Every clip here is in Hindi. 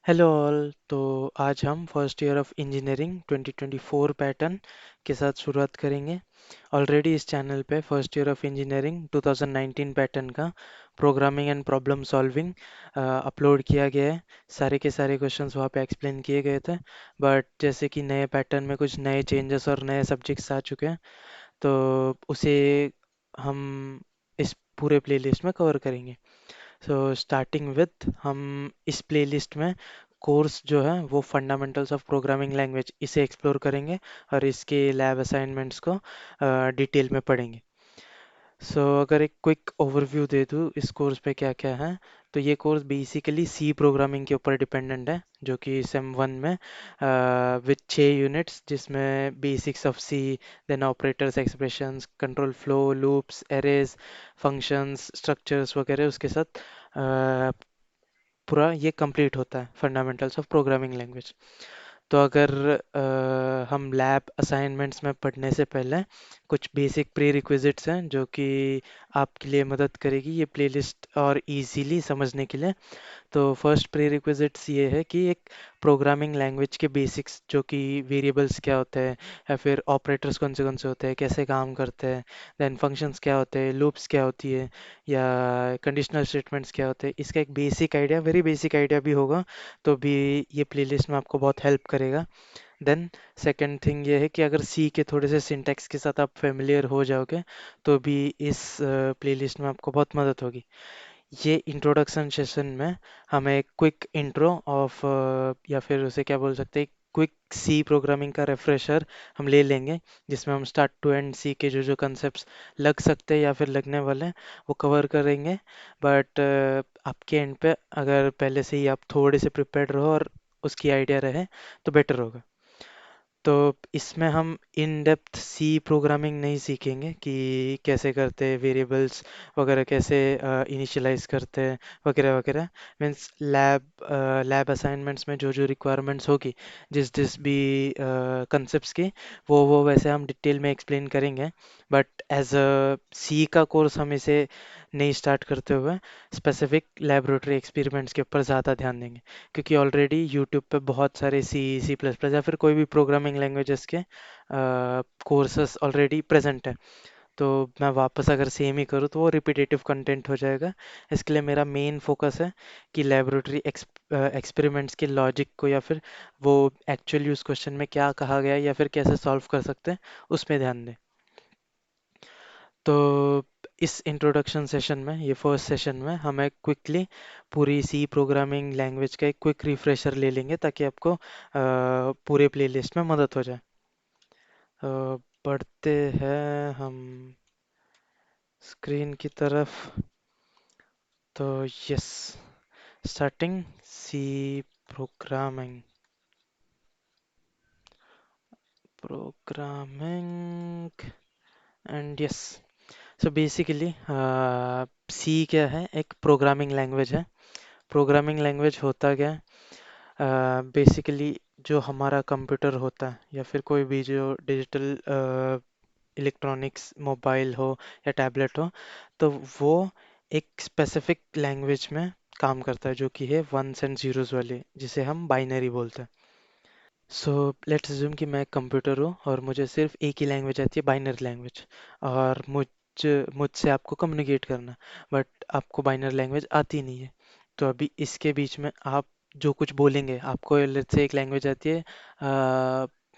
Hello all. तो आज हम first year of engineering 2024 pattern के साथ शुरुआत करेंगे। ऑलरेडी इस चैनल पे first year of engineering 2019 pattern का programming and problem solving upload किया गया है। सारे के सारे क्वेश्चंस वहाँ पे एक्सप्लेन किए गए थे। बट जैसे कि नए पैटर्न में कुछ नए चेंजेस और नए सब्जेक्ट्स आ चुके हैं, तो उसे हम इस पूरे प्लेलिस्ट में कवर करेंगे। सो स्टार्टिंग विथ हम इस प्लेलिस्ट में कोर्स जो है वो फंडामेंटल्स ऑफ प्रोग्रामिंग लैंग्वेज इसे एक्सप्लोर करेंगे और इसके लैब असाइनमेंट्स को डिटेल में पढ़ेंगे। सो अगर एक क्विक ओवरव्यू दे दूँ इस कोर्स पे क्या क्या है, तो ये कोर्स बेसिकली सी प्रोग्रामिंग के ऊपर डिपेंडेंट है, जो कि सेम वन में विद 6 यूनिट्स, जिसमें basics of C, then operators, expressions, control flow, loops, arrays, functions, structures वगैरह उसके साथ पूरा ये कंप्लीट होता है फंडामेंटल्स ऑफ प्रोग्रामिंग लैंग्वेज। तो अगर हम लैब असाइनमेंट्स में पढ़ने से पहले कुछ बेसिक प्री रिक्विजिट्स हैं जो कि आपके लिए मदद करेगी ये प्लेलिस्ट और इजीली समझने के लिए। तो फर्स्ट प्रीरिक्विजिट्स ये है कि एक प्रोग्रामिंग लैंग्वेज के बेसिक्स, जो कि वेरिएबल्स क्या होते हैं या फिर ऑपरेटर्स कौन से होते हैं, कैसे काम करते हैं, देन फंक्शंस क्या होते हैं, लूप्स क्या होती है, या कंडीशनल स्टेटमेंट्स क्या होते हैं, इसका एक basic idea, very basic idea भी होगा तो भी ये प्लेलिस्ट में आपको बहुत हेल्प करेगा। देन सेकंड थिंग ये है कि अगर सी के थोड़े से सिंटैक्स के साथ आप फेमिलियर हो जाओगे तो भी इस प्लेलिस्ट में आपको बहुत मदद होगी। ये इंट्रोडक्शन सेशन में हमें एक क्विक इंट्रो ऑफ, या फिर उसे क्या बोल सकते हैं, क्विक सी प्रोग्रामिंग का रेफ्रेशर हम ले लेंगे, जिसमें हम स्टार्ट टू एंड सी के जो जो कंसेप्ट्स लग सकते हैं या फिर लगने वाले हैं वो कवर करेंगे। बट आपके एंड पे अगर पहले से ही आप थोड़े से प्रिपेयर्ड रहो और उसकी आइडिया रहे तो बेटर होगा। तो इसमें हम इन डेप्थ सी प्रोग्रामिंग नहीं सीखेंगे कि कैसे करते हैं वेरिएबल्स वगैरह, कैसे इनिशियलाइज करते हैं वगैरह वगैरह। मीन्स लैब असाइनमेंट्स में जो जो रिक्वायरमेंट्स होगी, जिस जिस भी कंसेप्ट्स की, वो वैसे हम डिटेल में एक्सप्लेन करेंगे। बट एज अ सी का कोर्स हम इसे नहीं स्टार्ट करते हुए स्पेसिफिक लेबोरेटरी एक्सपेरिमेंट्स के ऊपर ज़्यादा ध्यान देंगे, क्योंकि ऑलरेडी यूट्यूब पे बहुत सारे सी, सी प्लस प्लस या फिर कोई भी प्रोग्रामिंग लैंग्वेजेस के कोर्सेस ऑलरेडी प्रेजेंट है। तो मैं वापस अगर सेम ही करूँ तो वो रिपीटेटिव कंटेंट हो जाएगा। इसके लिए मेरा मेन फोकस है कि लेबोरेटरी एक्सपेरिमेंट्स के लॉजिक को, या फिर वो एक्चुअली उस क्वेश्चन में क्या कहा गया है या फिर कैसे सॉल्व कर सकते हैं, उसमें ध्यान दें। तो इस इंट्रोडक्शन सेशन में, ये फर्स्ट सेशन में, हमें क्विकली पूरी सी प्रोग्रामिंग लैंग्वेज का एक क्विक रिफ्रेशर ले लेंगे ताकि आपको पूरे प्लेलिस्ट में मदद हो जाए। अ, बढ़ते हैं हम स्क्रीन की तरफ। तो yes, starting C programming programming and yes. So basically C क्या है, एक प्रोग्रामिंग लैंग्वेज है। प्रोग्रामिंग लैंग्वेज होता क्या है, बेसिकली जो हमारा कंप्यूटर होता है या फिर कोई भी जो डिजिटल इलेक्ट्रॉनिक्स, मोबाइल हो या टैबलेट हो, तो वो एक स्पेसिफिक लैंग्वेज में काम करता है, जो कि है वंस एंड जीरोस वाली, जिसे हम बाइनरी बोलते हैं। सो लेट्स अज्यूम कि मैं एक कंप्यूटर हूँ और मुझे सिर्फ एक ही लैंग्वेज आती है, बाइनरी लैंग्वेज, और मुझसे आपको कम्युनिकेट करना, बट आपको बाइनरी लैंग्वेज आती नहीं है। तो अभी इसके बीच में आप जो कुछ बोलेंगे, आपको लेट्स से एक लैंग्वेज आती है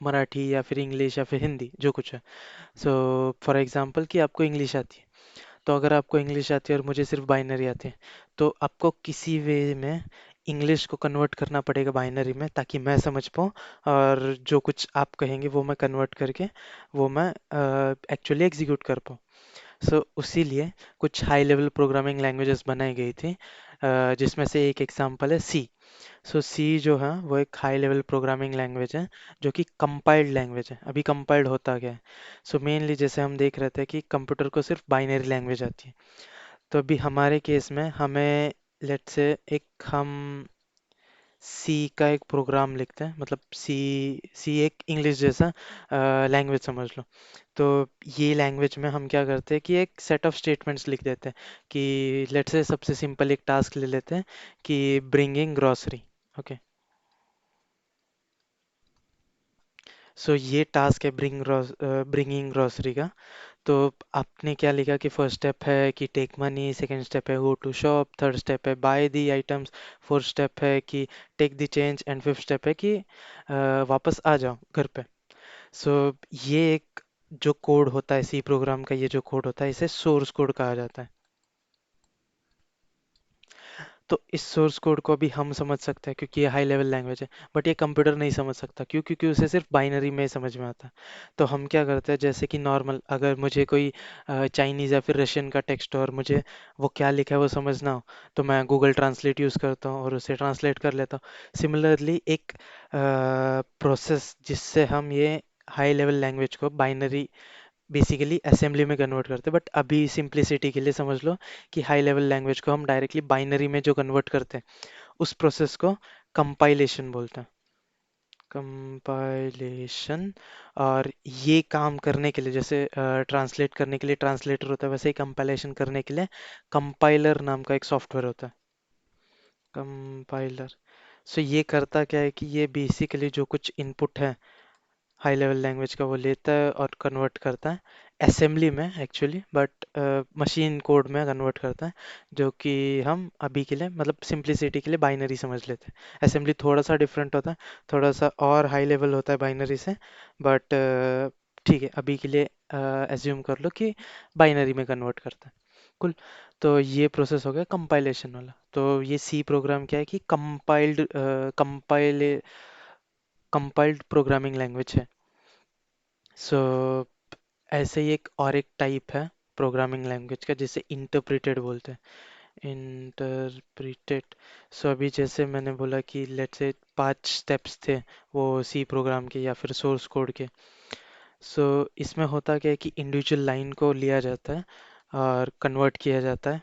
मराठी या फिर इंग्लिश या फिर हिंदी, जो कुछ है। सो फॉर एग्जांपल कि आपको इंग्लिश आती है, तो अगर आपको इंग्लिश आती है और मुझे सिर्फ बाइनरी आती है, तो आपको किसी वे में इंग्लिश को कन्वर्ट करना पड़ेगा बाइनरी में, ताकि मैं समझ पाऊँ, और जो कुछ आप कहेंगे वो मैं कन्वर्ट करके वो मैं एक्चुअली एग्जीक्यूट कर पाऊँ। सो उसी लिए कुछ हाई लेवल प्रोग्रामिंग लैंग्वेजेस बनाई गई थी, जिसमें से एक एग्जांपल है सी। सो सी जो है वो एक हाई लेवल प्रोग्रामिंग लैंग्वेज है, जो कि कंपाइल्ड लैंग्वेज है। अभी कंपाइल्ड होता क्या है, सो मेनली जैसे हम देख रहे थे कि कंप्यूटर को सिर्फ बाइनरी लैंग्वेज आती है, तो अभी हमारे केस में हमें लेट्स से एक हम सी का एक प्रोग्राम लिखते हैं, मतलब सी, सी एक इंग्लिश जैसा लैंग्वेज समझ लो। तो ये लैंग्वेज में हम क्या करते हैं कि एक सेट ऑफ स्टेटमेंट्स लिख देते हैं कि लेट्स से सबसे सिंपल एक टास्क ले लेते हैं कि ब्रिंगिंग ग्रॉसरी। ओके, सो ये टास्क है ब्रिंगिंग ग्रोसरी का। तो आपने क्या लिखा कि फर्स्ट स्टेप है कि टेक मनी, सेकंड स्टेप है go to shop, third step है buy the items, fourth step है कि take the change and fifth step है कि वापस आ जाओ घर पे। सो ये एक जो कोड होता है सी प्रोग्राम का, ये जो कोड होता है इसे सोर्स कोड कहा जाता है। तो इस सोर्स कोड को भी हम समझ सकते हैं क्योंकि ये हाई लेवल लैंग्वेज है, बट ये कंप्यूटर नहीं समझ सकता। क्यों? क्योंकि उसे सिर्फ बाइनरी में समझ में आता है। तो हम क्या करते हैं, जैसे कि नॉर्मल अगर मुझे कोई चाइनीज़ या फिर रशियन का टेक्स्ट और मुझे वो क्या लिखा है वो समझना हो, तो मैं गूगल ट्रांसलेट यूज़ करता हूँ और उसे ट्रांसलेट कर लेता हूँ। सिमिलरली एक प्रोसेस जिससे हम ये हाई लेवल लैंग्वेज को बाइनरी बेसिकली असेंबली में कन्वर्ट करते हैं, बट अभी सिंप्लिसिटी के लिए समझ लो कि हाई लेवल लैंग्वेज को हम डायरेक्टली बाइनरी में जो कन्वर्ट करते हैं उस प्रोसेस को कंपाइलेशन बोलते हैं। कंपाइलेशन। और ये काम करने के लिए जैसे ट्रांसलेट करने के लिए ट्रांसलेटर होता है, वैसे ही कंपाइलेशन करने के लिए कंपाइलर नाम का एक सॉफ्टवेयर होता है। कंपाइलर। सो ये करता क्या है कि ये बेसिकली जो कुछ इनपुट है हाई लेवल लैंग्वेज का वो लेता है और कन्वर्ट करता है असेंबली में एक्चुअली, बट मशीन कोड में कन्वर्ट करता है, जो कि हम अभी के लिए मतलब सिंप्लिसिटी के लिए बाइनरी समझ लेते हैं। असेंबली थोड़ा सा डिफरेंट होता है, थोड़ा सा और हाई लेवल होता है बाइनरी से, बट ठीक है अभी के लिए एज्यूम कर लो कि बाइनरी में कन्वर्ट करता है। कुल। तो ये प्रोसेस हो गया कंपाइलेशन वाला। तो ये सी प्रोग्राम क्या है कि कंपाइल्ड प्रोग्रामिंग लैंग्वेज है। सो ऐसे ही एक और एक टाइप है प्रोग्रामिंग लैंग्वेज का जिसे इंटरप्रेटेड बोलते हैं। इंटरप्रेटेड। सो अभी जैसे मैंने बोला कि लेट्स से 5 स्टेप्स थे वो सी प्रोग्राम के या फिर सोर्स कोड के। सो इसमें होता क्या है कि इंडिविजुअल लाइन को लिया जाता है और कन्वर्ट किया जाता है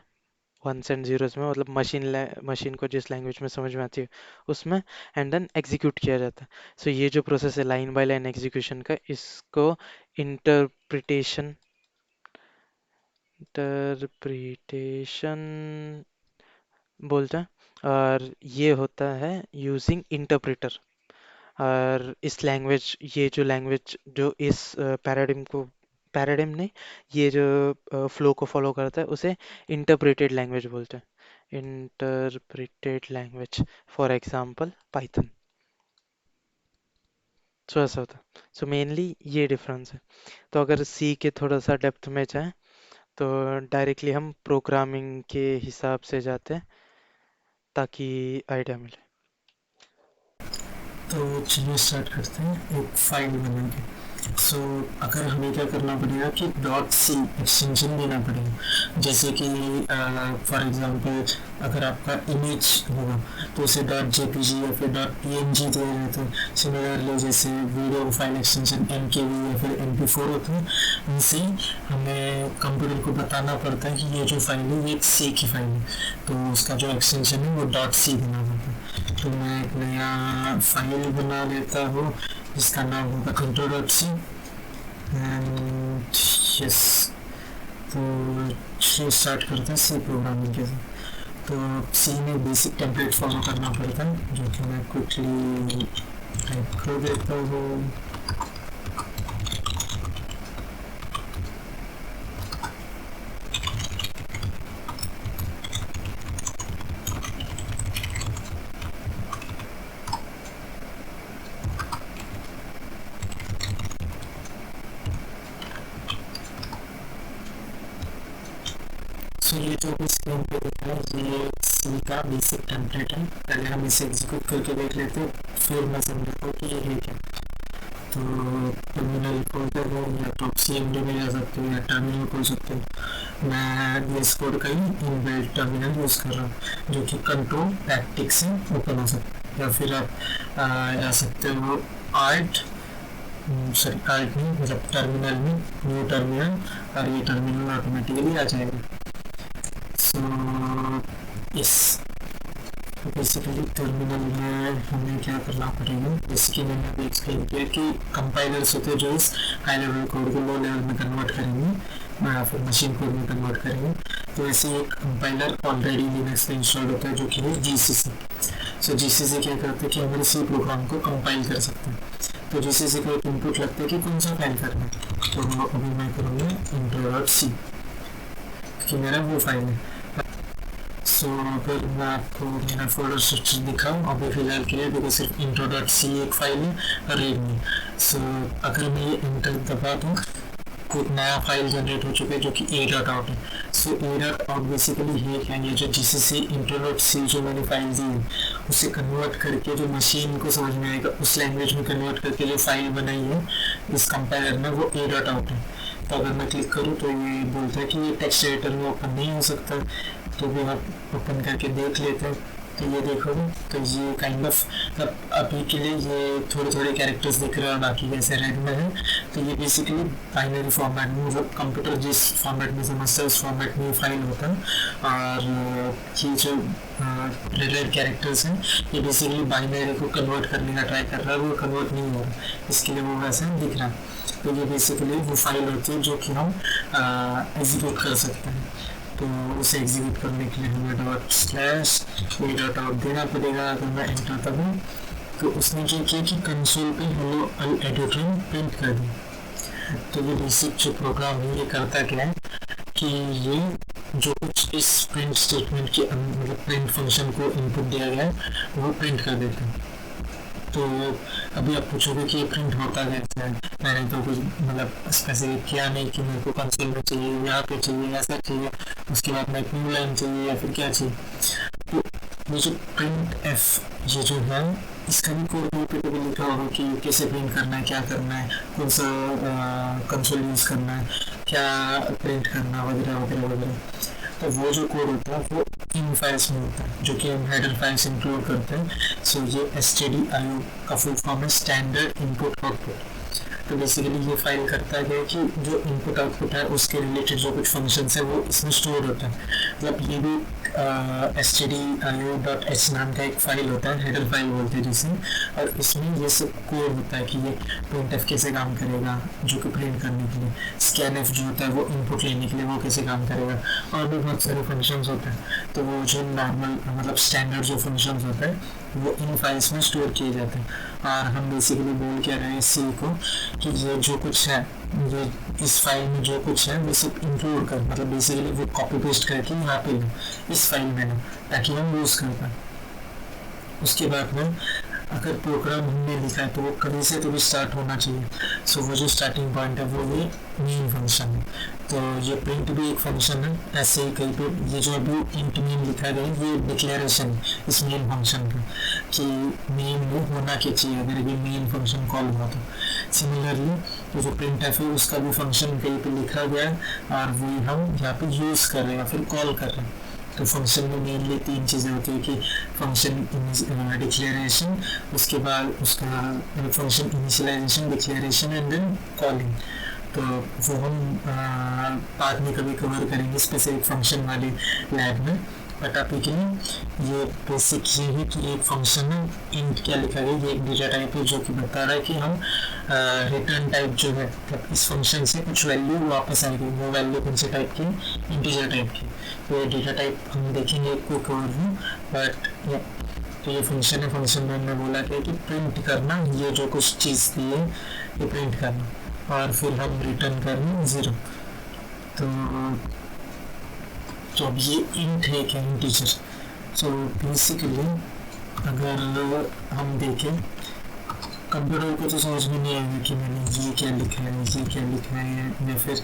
वंस एंड जीरोस में, मतलब मशीन को जिस लैंग्वेज में समझ में आती है उसमें, एंड देन एग्जीक्यूट किया जाता है। सो ये जो प्रोसेस है लाइन बाय लाइन एग्जीक्यूशन का, इसको इंटरप्रिटेशन इंटरप्रिटेशन बोलते हैं। और ये होता है यूजिंग इंटरप्रेटर। और इस लैंग्वेज ये जो लैंग्वेज जो इस पैराडिम को पैराडिम नहीं, ये जो फ्लो को फॉलो करता है उसे इंटरप्रेटेड लैंग्वेज बोलते हैं। Interpreted language for example Python. So ऐसा होता है। सो मेनली ये डिफरेंस है। तो अगर सी के थोड़ा सा डेप्थ में जाए तो डायरेक्टली हम प्रोग्रामिंग के हिसाब से जाते हैं ताकि आइडिया मिले। तो चलिए स्टार्ट करते हैं एक फाइल बना के। सो अगर हमें क्या करना पड़ेगा कि डॉट सी एक्सटेंशन देना पड़ेगा। जैसे कि फॉर एग्जांपल अगर आपका इमेज होगा तो उसे डॉट जेपीजी या फिर डॉट पीएनजी दिया जाता है। सिमिलरली जैसे वीडियो फाइल एक्सटेंशन एमकेवी या फिर एमपी4 होता है, उनसे हमें कंप्यूटर को बताना पड़ता है कि ये जो फाइल है ये एक सी की फाइल है, तो उसका जो एक्सटेंशन है वो डॉट सी देना पड़ता है। तो मैं एक नया फाइल बना लेता हूँ जिसका नाम होगा control dot C and yes. तो चलिए स्टार्ट करते हैं सी प्रोग्रामिंग के साथ। तो सी में बेसिक टेम्पलेट फॉलो करना पड़ता है जो कि मैं क्विकली टाइप कर देता हूँ। सो ये जो भी स्क्रीन पे दिख रहा है ये सी का बेसिक टेम्पलेट है। पहले हम इसे एग्जीक्यूट करके देख लेते हैं, फिर मैं समझाता हूँ कि ये है क्या। तो टर्मिनल खोलते हो या तो सीएमडी में जा सकते हो या टर्मिनल खोल सकते हो। मैं VS कोड का ही इनबिल्ट टर्मिनल यूज़ कर रहा हूँ जो कि कंट्रोल बैकटिक से ओपन हो सकता है, या फिर आप जा सकते हो आर्ट सॉरी आर्ट में मतलब टर्मिनल में न्यू टर्मिनल, और ये टर्मिनल ऑटोमेटिकली आ जाएगा। सो इस बेसिकली टर्मिनल में हमें क्या करना पड़ेगा, जैसे कि मैंने अभी एक्सप्लेन किया कि कंपाइलर्स होते हैं जो इस हाई लेवल कोड को लो लेवल में कन्वर्ट करेंगे या फिर मशीन कोड में कन्वर्ट करेंगे। तो ऐसे एक कंपाइलर ऑलरेडी लिनक्स में इंस्टॉल्ड होता है जो कि है जीसीसी। सो जीसीसी क्या करता है कि हमारे सी प्रोग्राम को कंपाइल कर सकते हैं। तो जीसीसी का एक इनपुट लगता है कि कौन सा फाइल करना है, तो अभी मैं करूँगा intro.c कि मेरा वो फाइल है। सो अगर मैं आपको मेरा फोल्डर स्ट्रक्चर दिखाऊँ अभी फिलहाल के लिए, बिकॉज सिर्फ intro.c एक फाइल है रीड में। सो अगर मैं ये इंटर दबा दूँ कोई नया फाइल जनरेट हो चुका है जो कि a.out है। सो a.out बेसिकली ये क्या है, जो जीसीसी intro.c जो मैंने फाइल दी है उसे कन्वर्ट करके जो मशीन को समझ में आएगा उस लैंग्वेज में कन्वर्ट करके जो फाइल बनाई है इस कंपाइलर में वो a.out है। तो अगर मैं क्लिक करूँ तो ये बोलता है कि ये टेक्स्ट एडिटर में ओपन नहीं हो सकता, तो भी आप ओपन करके देख लेते हैं। तो ये देखोगे तो ये काइंड ऑफ मतलब अभी के लिए ये थोड़े थोड़े कैरेक्टर्स दिख रहे हैं, बाकी जैसे रेड में है। तो ये बेसिकली बाइनरी फॉर्मेट में, मतलब कंप्यूटर जिस फॉर्मेट में समझता है उस फॉर्मेट में फाइल होता है। और ये जो रेड कैरेक्टर्स हैं ये बेसिकली बाइनरी को कन्वर्ट करने का ट्राई कर रहा है, वो कन्वर्ट नहीं हो रहा, इसके लिए वो वैसा दिख रहा है। तो ये बेसिकली वो फाइल होती है जो कि हम एग्जीक्यूट कर सकते हैं। तो उसे एग्जीक्यूट करने के लिए हमें ./a.out देना पड़ेगा। अगर मैं एंटर दबाऊँ तो उसने क्या किया कि कंसोल पे हेलो एडिटर प्रिंट कर दिया। तो ये बेसिक जो प्रोग्राम है ये करता क्या है कि ये जो कुछ इस प्रिंट स्टेटमेंट के मतलब प्रिंट फंक्शन को इनपुट दिया गया है वो प्रिंट कर देता है। तो अभी आप पूछोगे कि ये प्रिंट होता कैसे है, मैंने तो कुछ मतलब स्पेसिफिक किया नहीं कि मेरे को कंसोल में चाहिए, यहाँ पे चाहिए, ऐसा चाहिए, उसके बाद में एक न्यू लाइन चाहिए या फिर क्या चाहिए। तो ये जो प्रिंट एफ ये जो है इसका भी कोड पे कभी लिखा होगा कि कैसे प्रिंट करना है, क्या करना है, कौन सा कंसोल यूज़ करना है, क्या प्रिंट करना वगैरह वगैरह वगैरह। तो वो जो कोड होता है वो इन फाइल्स में होता है जो कि हम हेडर फाइल्स इंक्लूड करते हैं। सो ये stdio का फुल फॉर्म है स्टैंडर्ड इनपुट आउटपुट। तो बेसिकली ये फाइल करता है कि जो इनपुट आउटपुट है उसके रिलेटेड जो कुछ फंक्शंस है वो इसमें स्टोर होता है। मतलब ये भी stdio.h नाम का एक फाइल होता है, हेडर फाइल बोलते हैं जिसे, और इसमें ये सब कोड होता है कि ये printf कैसे काम करेगा जो कि प्रिंट करने के लिए, scanf जो होता है वो इनपुट लेने के लिए वो कैसे काम करेगा, और भी बहुत सारे फंक्शंस होते हैं। तो वो जो नॉर्मल मतलब स्टैंडर्ड जो फंक्शंस होते हैं वो इन फाइल्स में स्टोर किए जाते हैं। और हम बेसिकली बोल क्या रहे हैं सी को कि ये जो कुछ है ये इस फाइल में जो कुछ है वो सब इंक्लूड कर, मतलब बेसिकली वो कॉपी पेस्ट करके यहाँ पे लो इस फाइल में लो ताकि हम यूज़ कर पाए। उसके बाद में अगर प्रोग्राम हमने लिखा है तो वो कभी से तो भी स्टार्ट होना चाहिए। सो वो जो स्टार्टिंग पॉइंट है वो ये मेन फंक्शन है। तो ये प्रिंट भी एक फंक्शन है, ऐसे ही कहीं पे ये जो अभी इंट मेन लिखा गया है ये डिक्लेरेशन है इस मेन फंक्शन का कि मेन में होना क्या चाहिए अगर ये मेन फंक्शन कॉल हुआ तो। सिमिलरली तो जो प्रिंट है फिर उसका भी फंक्शन कहीं पे लिखा गया है और वही हम यहाँ पे यूज़ कर रहे हैं या फिर कॉल कर रहे हैं। तो फंक्शन में मेनली तीन चीज़ें होती है कि फंक्शन डिक्लेरेशन, उसके बाद उसका function initialisation, declaration and then calling. तो वो हम बाद में कभी कवर करेंगे स्पेसिफिक फंक्शन वाली लैब में। बट अभी के लिए ये बेसिक ये है कि एक फंक्शन है इंट क्या लिखा गया, ये एक डेटा टाइप है जो कि बता रहा है कि हम रिटर्न टाइप जो है मतलब इस फंक्शन से कुछ वैल्यू वापस आएगी, वो वैल्यू कौन से टाइप की, इंटीजर टाइप की। तो ये डेटा टाइप हम देखेंगे को कवर में। बट तो ये फंक्शन है, फंक्शन में हमने बोला कि प्रिंट करना ये जो कुछ चीज़ दी है ये प्रिंट करना और फिर हम रिटर्न करना 0। तो अब ये इंट है क्या, इंटीजर। सो बेसिकली अगर हम देखें कंप्यूटर को तो समझ में नहीं आएगा कि मैंने ये क्या लिखा है, ये क्या लिखा है या फिर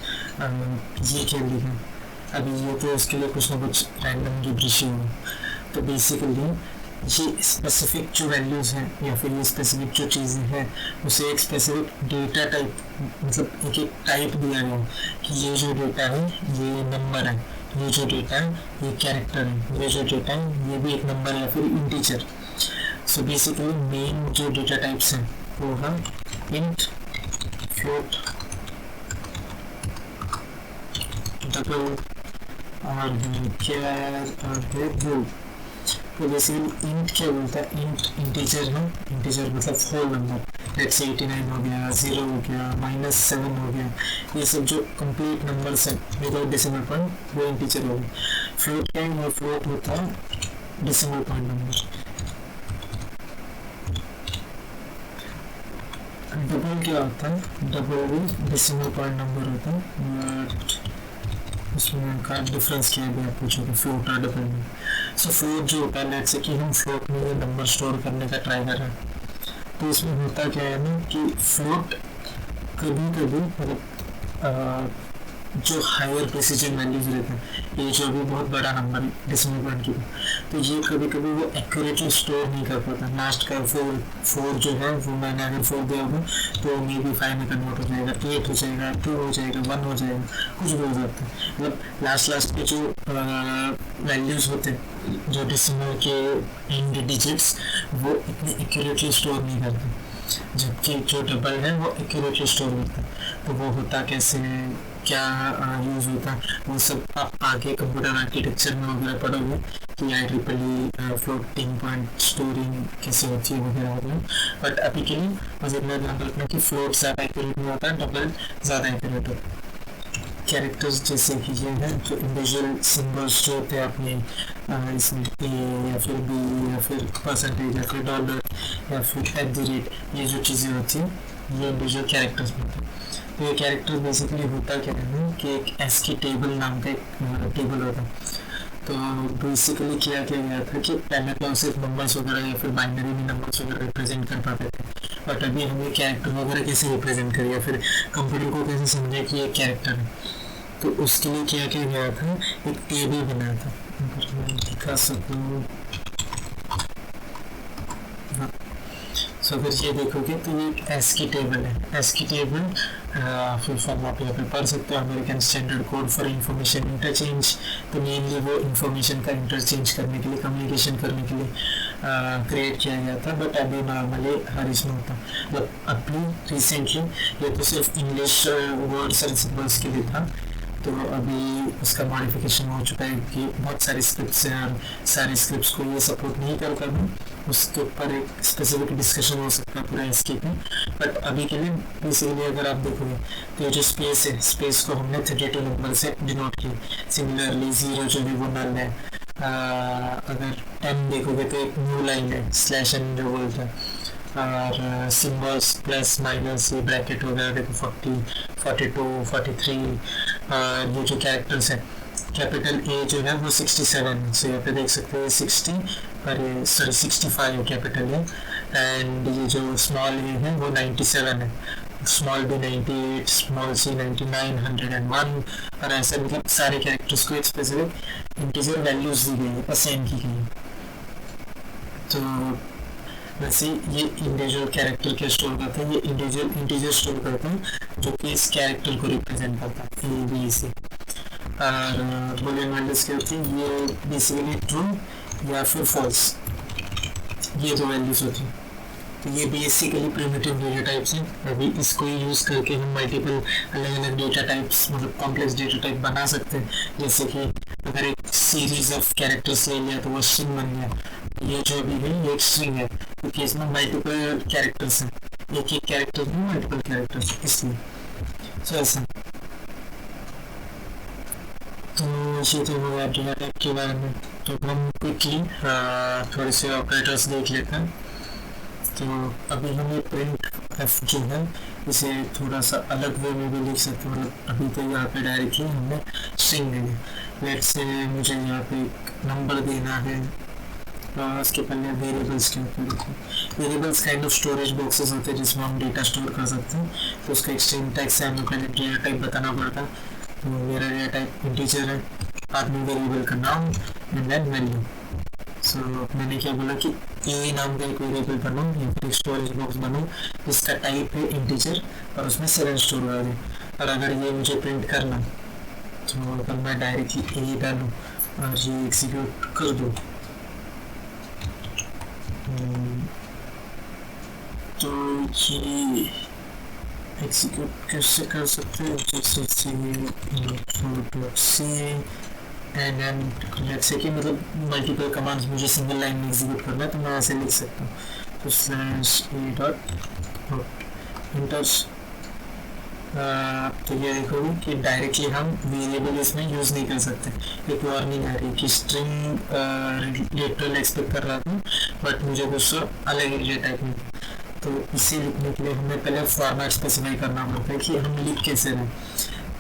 ये क्या लिखा है। अभी ये तो इसके लिए कुछ ना कुछ रैंडम गिब्रिश होगा। तो बेसिकली ये स्पेसिफिक जो वैल्यूज़ हैं या फिर ये स्पेसिफिक जो चीज़ें हैं उसे एक स्पेसिफिक डेटा टाइप मतलब एक एक टाइप दिया गया है कि ये जो डेटा है ये नंबर है, ये जो डेटा है ये कैरेक्टर है, ये जो डेटा है ये भी एक नंबर है या फिर इंटीजर। सो बेसिकली मेन जो डेटा टाइप्स हैं वो है इंट, फ्लोट, डबल और कैर और बूल। तो बेसिकली इंट क्या बोलता है, इंट इंटीजर है, इंटीजर मतलब होल नंबर, लेट्स से 89 हो गया, 0 हो गया, -7 हो गया, ये सब जो कंप्लीट नंबर्स हैं विदाउट डेसिमल पॉइंट वो इंटीजर हो गया। फ्लोट क्या है, वो फ्लोट होता है डेसिमल पॉइंट नंबर। डबल क्या होता है, डबल भी डेसिमल पॉइंट नंबर होता है, बट उसमें का डिफरेंस क्या है आप पूछोगे फ्लोट और डबल में। सो फ्लोट जो होता है, लेट्स से कि हम फ्लोट में ये नंबर स्टोर करने का ट्राई कर रहे हैं, तो इसमें होता क्या है ना कि फ्लोट कभी कभी मतलब जो हायर प्रिसीजन वैल्यूज रहते हैं, ये जो भी बहुत बड़ा नंबर डेसिमल पॉइंट की, तो ये कभी कभी वो एक्यूरेटली स्टोर नहीं कर पाता। लास्ट का फोर फोर जो है वो मैंने अगर फोर दिया होगा तो मे बी फाइव में कन्वर्ट हो जाएगा, एट हो जाएगा, टू हो जाएगा, वन हो जाएगा, कुछ भी हो जाता है। मतलब लास्ट के जो वैल्यूज होते हैं, जो डेसिमल के एंड डिजिट्स, वो इतने एक्यूरेटली स्टोर नहीं करते, जबकि जो डबल है वो एक्यूरेटली स्टोर होता है। तो वो होता कैसे, क्या यूज़ होता है, वो सब आप आगे कंप्यूटर आर्किटेक्चर में वगैरह पढ़ोगे कि I triple E floating point storing कैसे होती है वगैरह वगैरह। बट अभी के लिए बस इतना ध्यान रखना कि फ्लोट ज़्यादा एक्यूरेट नहीं होता है, डबल ज़्यादा एक्यूरेट होता है। कैरेक्टर्स जैसे कि ये है जो इंडिविजुअल सिंबल्स जो होते हैं अपने इसमें ए या फिर बी या फिर परसेंटेज या फिर डॉलर या फिर एट द रेट, ये जो चीज़ें होती हैं ये इंडिविजुअल कैरेक्टर्स में होते हैं। तो ये कैरेक्टर बेसिकली होता क्या है ना कि एक एस्की टेबल नाम का एक टेबल होता है। तो बेसिकली क्या किया गया था कि पहले तो हम सिर्फ नंबर्स वगैरह या फिर बाइनरी में नंबर्स वगैरह रिप्रेजेंट कर पाते थे, बट अभी हमें कैरेक्टर वगैरह कैसे रिप्रेजेंट करें या फिर कंप्यूटर को कैसे समझे कि ये कैरेक्टर है, तो उसके लिए क्या किया गया था, एक टेबल बनाया था। अगर मैं दिखा सकूँ, सो अगर ये देखोगे तो ये एक एस्की टेबल है। एस्की टेबल फिर फॉर्म आप यहाँ पे पढ़ सकते हो, American standard code for information interchange. तो मेनली वो इंफॉर्मेशन का इंटरचेंज करने के लिए, कम्युनिकेशन करने के लिए क्रिएट किया गया था। बट अभी नॉर्मली हर इसमें होता, मतलब अभी रिसेंटली ये तो सिर्फ इंग्लिश वर्ड्स एंड सिंबल्स के लिए था, तो अभी उसका मॉडिफिकेशन हो चुका है कि बहुत सारे स्क्रिप्ट्स हैं और सारे स्क्रिप्ट्स को ये सपोर्ट नहीं कर पाना, उसके ऊपर एक स्पेसिफिक डिस्कशन हो सकता है पूरा इसके पे। बट अभी के लिए बेसिकली अगर आप देखोगे तो ये जो स्पेस है, स्पेस को हमने 32 नंबर से डिनोट किया। सिमिलरली ज़ीरो जो भी वो नल है, अगर 10 देखोगे तो एक न्यू लाइन है, स्लैश एन जो बोलता है, और सिम्बल्स प्लस माइनस ये ब्रैकेट वगैरह देखो 40, 42, 43। ये जो कैरेक्टर्स हैं, कैपिटल ए जो है वो 67, सो यहाँ पे देख सकते हैं 60, और ये सॉरी 65 कैपिटल है, एंड ये जो स्मॉल ए है वो 97 है, स्मॉल बी 98, स्मॉल सी 99, 101, और ऐसे मतलब सारे कैरेक्टर्स को एक स्पेसिफिक इंटीजर वैल्यूज दी गई है, असाइन की गई है। तो वैसे ये इंडिविजुअल कैरेक्टर क्या स्टोर करता है, ये इंडिविजुअल इंटीजर स्टोर करता है जो कि इस कैरेक्टर को रिप्रेजेंट करता है, ए बी सी। और बुलियन वैल्यूज क्या होती है, ये बेसिकली ट्रू या फिर फॉल्स, ये दो वैल्यूज होती हैं। तो ये बेसिकली प्रिमिटिव डेटा टाइप्स हैं। अभी इसको यूज़ करके हम मल्टीपल अलग अलग डेटा टाइप्स, मतलब कॉम्प्लेक्स डेटा टाइप बना सकते हैं। जैसे कि अगर एक सीरीज ऑफ कैरेक्टर्स ले लिया तो वो स्ट्रिंग बन गया, ये जो भी है ये एक स्ट्रिंग है, क्योंकि इसमें मल्टीपल कैरेक्टर्स हैं, एक एक कैरेक्टर में मल्टीपल कैरेक्टर्स, इसलिए सो ऐसा। तो ये तो हो गया डेटा टाइप के बारे में। तो हम क्विकली थोड़े से ऑपरेटर्स देख लेते हैं। तो अभी हम ये प्रिंट एफ जो है इसे थोड़ा सा अलग वे में भी लिख सकते हैं। मतलब अभी तो यहाँ पे डायरेक्टली हमने स्ट्रिंग देना, लेट्स से मुझे यहाँ पे एक नंबर देना है, उसके पहले वेरिएबल्स के ऊपर। Variables kind of storage boxes होते हैं जिसमें हम डेटा स्टोर कर सकते हैं। तो उसका एक स्ट्रिंग टैग से हमें पहले डेटा टाइप बताना पड़ता है। तो मेरा डेटा टाइप इंटीजर है, बाद में वेरिएबल का नाम एंड देन वैल्यू। सो मैंने क्या बोला कि ए नाम का एक वेरिएबल बनाओ या फिर एक स्टोरेज बॉक्स बनाओ जिसका टाइप है इंटीजर और उसमें 7 स्टोर कर दें। और अगर ये मुझे प्रिंट करना तो अगर मैं डायरेक्टली ए डालूँ और ये एग्जीक्यूट कर दूँ तो ये एग्जीक्यूट कैसे कर सकते हैं, जैसे सी एंड देन लेट्स से कि मतलब मल्टीपल कमांड्स मुझे सिंगल लाइन में एग्जीक्यूट करना है तो मैं ऐसे लिख सकता हूँ। तो स्लैश ए डॉट इंटर्स। तो ये देखोगे कि डायरेक्टली हम वेरिएबल इसमें यूज़ नहीं कर सकते। एक वार्निंग आ रही है कि स्ट्रिंग लिटरल एक्सपेक्ट कर रहा था बट मुझे कुछ अलग ही डेटा टाइप में। तो इसे लिखने के लिए हमें पहले फॉर्मेट स्पेसिफाई करना पड़ता है कि हम लिख कैसे रहे।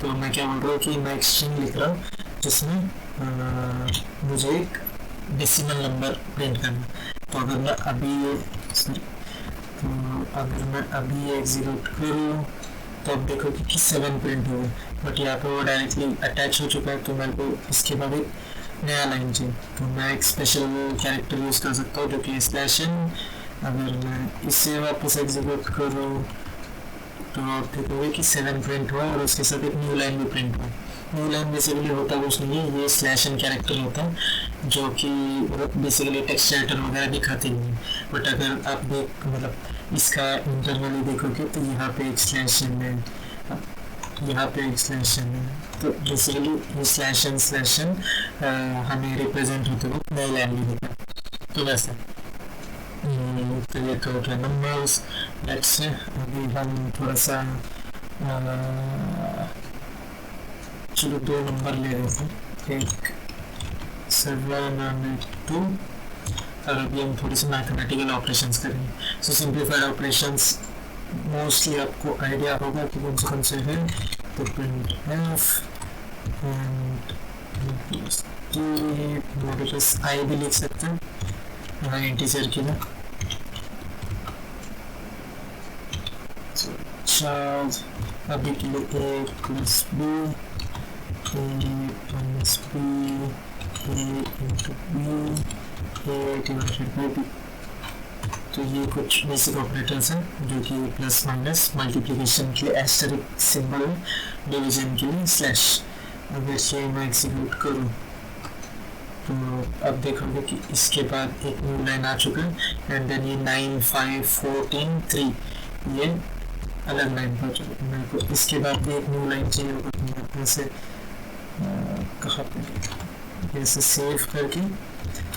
तो मैं क्या बोल रहा हूँ कि मैं एक स्ट्रिंग लिख रहा हूँ जिसमें मुझे एक डेसिमल नंबर प्रिंट करना है। तो अगर मैं अभी एग्जीक्यूट करूँ तो अब देखो कि 7 प्रिंट हो गए, बट यहाँ पे वो डायरेक्टली अटैच हो चुका है, तो मेरे को इसके बाद एक नया लाइन चाहिए। तो मैं एक स्पेशल कैरेक्टर यूज़ कर सकता हूँ जो कि स्लैशन। अगर मैं इसे वापस एग्जीक्यूट करूँ तो आप देखोगे कि 7 प्रिंट हुआ और उसके साथ एक न्यू लाइन भी प्रिंट हुआ। न्यू लाइन बेसिकली होता कुछ नहीं है, ये स्लैशन कैरेक्टर होता है जो कि बेसिकली टेक्स्ट एडिटर वगैरह दिखाते नहीं है। बट अगर आप इसका इंटरनली देखोगे तो यहाँ पे एक स्लैशन है, यहाँ पे एक स्लैशन है। तो बेसिकली ये स्लैशन हमें रिप्रेजेंट होते हुए नई लाइन भी दिखा। तो वैसे तो ये तो क्या नंबर्स। लेट्स से अभी हम थोड़ा सा चलो 2 नंबर ले लेते हैं, एक 7 और 2। और अभी हम थोड़ी सी मैथमेटिकल ऑपरेशंस करेंगे। सो सिंप्लीफाइड ऑपरेशंस मोस्टली आपको आइडिया होगा कि कौन से हैं। तो प्रिंट एफ एंड आई भी लिख सकते हैं यहाँ इंटीजर के लिए। चार्ज अभी के लिए A plus B, A minus B, A into B, A divided by B. तो ये कुछ बेसिक ऑपरेटर्स हैं जो कि प्लस माइनस, मल्टीप्लिकेशन के लिए एस्टेरिक सिंबल, डिवीजन के लिए स्लैश। अगर ये मैं एग्जीक्यूट करूँ तो अब देखोगे कि इसके बाद एक न्यू लाइन आ चुका है। एंड देन ये 9, 5, 14, 3 ये अलग लाइन पर चुका है। मेरे को इसके बाद भी एक न्यू लाइन चाहिए होगा, तो मैं ऐसे कहाँ पे ऐसे सेव करके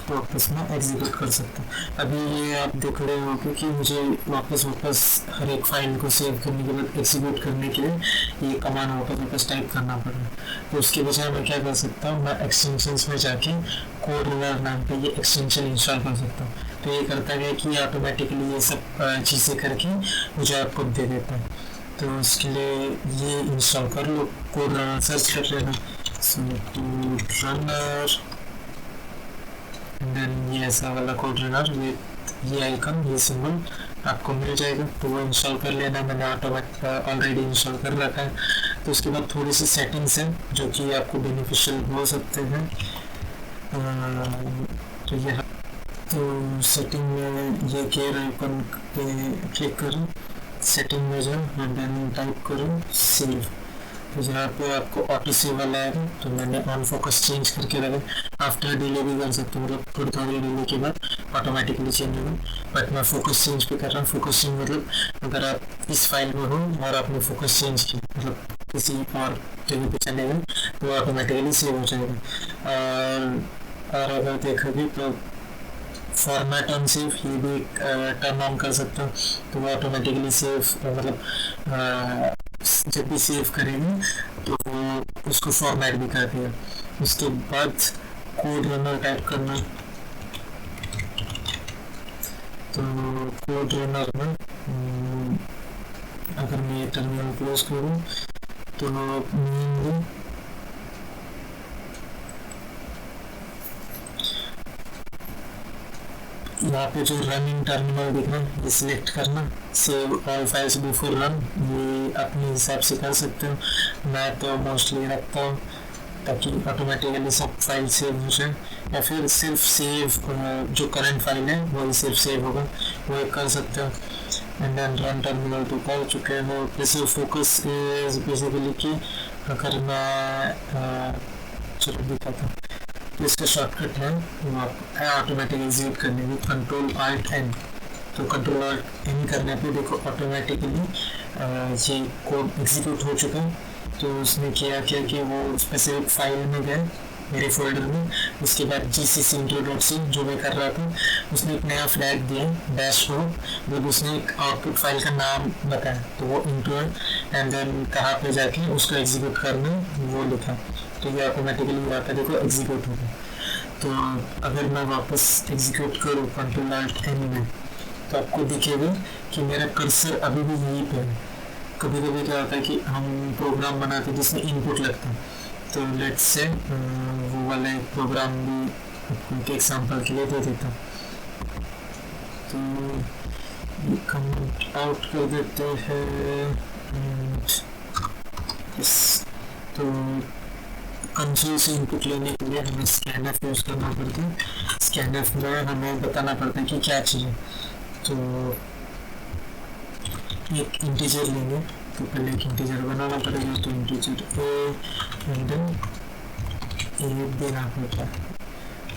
वापस मैं एग्जीक्यूट कर सकता हूँ। अभी ये आप देख रहे हो क्योंकि मुझे वापस हर एक फाइल को सेव करने के बाद एग्जीक्यूट करने के लिए ये कमांड वापस टाइप करना पड़ रहा है। तो उसके बजाय मैं क्या कर सकता हूँ, मैं एक्सटेंशंस में जाके कोडरिनर नाम पे ये एक्सटेंशन इंस्टॉल कर सकता हूँ। तो ये करता है कि ऑटोमेटिकली ये सब चीज़ें करके मुझे आउटपुट दे देता है। तो उसके लिए ये इंस्टॉल कर लो, कोडरिनर सर्च कर लेना। सो कोडरिनर देन ये ऐसा वाला कोडरिनर विद ये आइकन, ये सिंबल आपको मिल जाएगा। तो वो इंस्टॉल कर लेना, मैंने ऑलरेडी इंस्टॉल कर रखा है। तो उसके बाद थोड़ी सी सेटिंग्स हैं जो कि आपको बेनिफिशियल हो सकते हैं। तो ये तो सेटिंग में ये गेयर आइकन पे क्लिक करूँ, सेटिंग में जाऊँ और देन टाइप करूँ सेव। तो यहाँ पे आपको ऑटो सेव वाला आएगा, तो मैंने ऑन फोकस चेंज करके रखा। आफ्टर डिले भी कर सकते हो, मतलब थोड़ी डिले के बाद ऑटोमेटिकली चेंज होगा। बट मैं फोकस चेंज पे कर रहा हूँ। फोकस चेंज मतलब अगर आप इस फाइल में हो और आपने फोकस चेंज किया, मतलब किसी और जगह पे चले गए, तो ऑटोमेटिकली सेव हो जाएगा। और अगर देखोगे तो फॉर्मेट ऑन सेव ये भी टर्न ऑन कर सकते हो, तो वो ऑटोमेटिकली सेव मतलब जब भी सेव करेंगे तो उसको फॉर्मेट भी कर दिया। उसके बाद कोडरिनर टाइप करना। तो कोडरिनर में अगर मैं टर्मिनल क्लोज करूँ तो यहाँ पे जो रनिंग टर्मिनल दिख रहा है ये सिलेक्ट करना, save all files before run, ये अपने हिसाब से कर सकते हो। मैं तो मोस्टली रखता हूँ ताकि ऑटोमेटिकली सब फाइल सेव हो जाए, या फिर सिर्फ सेव जो करंट फाइल है वही सिर्फ सेव होगा, वो कर सकते हो। एंड देन रन टर्मिनल तो कर चुके हो। जैसे फोकस इज बेसिकली कि अगर मैं चलो दिखाता हूँ, तो इसका शॉर्टकट है वो आप ऑटोमेटिक एग्जीक्यूट करने में कंट्रोल आल्ट एन। तो कंट्रोल आल्ट एन करने पे देखो ऑटोमेटिकली ये कोड एग्जीक्यूट हो चुका है। तो उसने किया कि वो स्पेसिफिक फाइल में गए मेरे फोल्डर में। उसके बाद gcc intro.c जो मैं कर रहा था, उसने एक नया फ्लैग दिया डैश हो, जब उसने एक आउटपुट फाइल का नाम बताया तो वो इंट्रो है। एंड देन कहाँ पे जाके उसको एग्जीक्यूट करना वो लिखा, तो ये ऑटोमेटिकली यहाँ पे देखो एग्जीक्यूट होगा। तो अगर मैं वापस एग्जीक्यूट करूँ कंट्रोल आल्ट एन में, तो आपको दिखेगा कि मेरा कर्सर अभी भी यहीं पे है। कभी कभी क्या होता है कि हम प्रोग्राम बनाते हैं जिसमें इनपुट लगता है, तो लेट्स से वो वाला एक प्रोग्राम भी आपको एक एग्जाम्पल के लिए दे देता हूँ। तो ये कमेंट आउट कर देते हैं। इस तो कंसोल से इनपुट लेने के लिए हमें स्कैनफ यूज़ करना पड़ता है। स्कैनफ में हमें बताना पड़ता है कि क्या चाहिए। तो एक इंटीजर लेंगे, तो पहले एक इंटीजर बनाना पड़ेगा, तो इंटीजर ए एंड देन ए देना पड़ता है।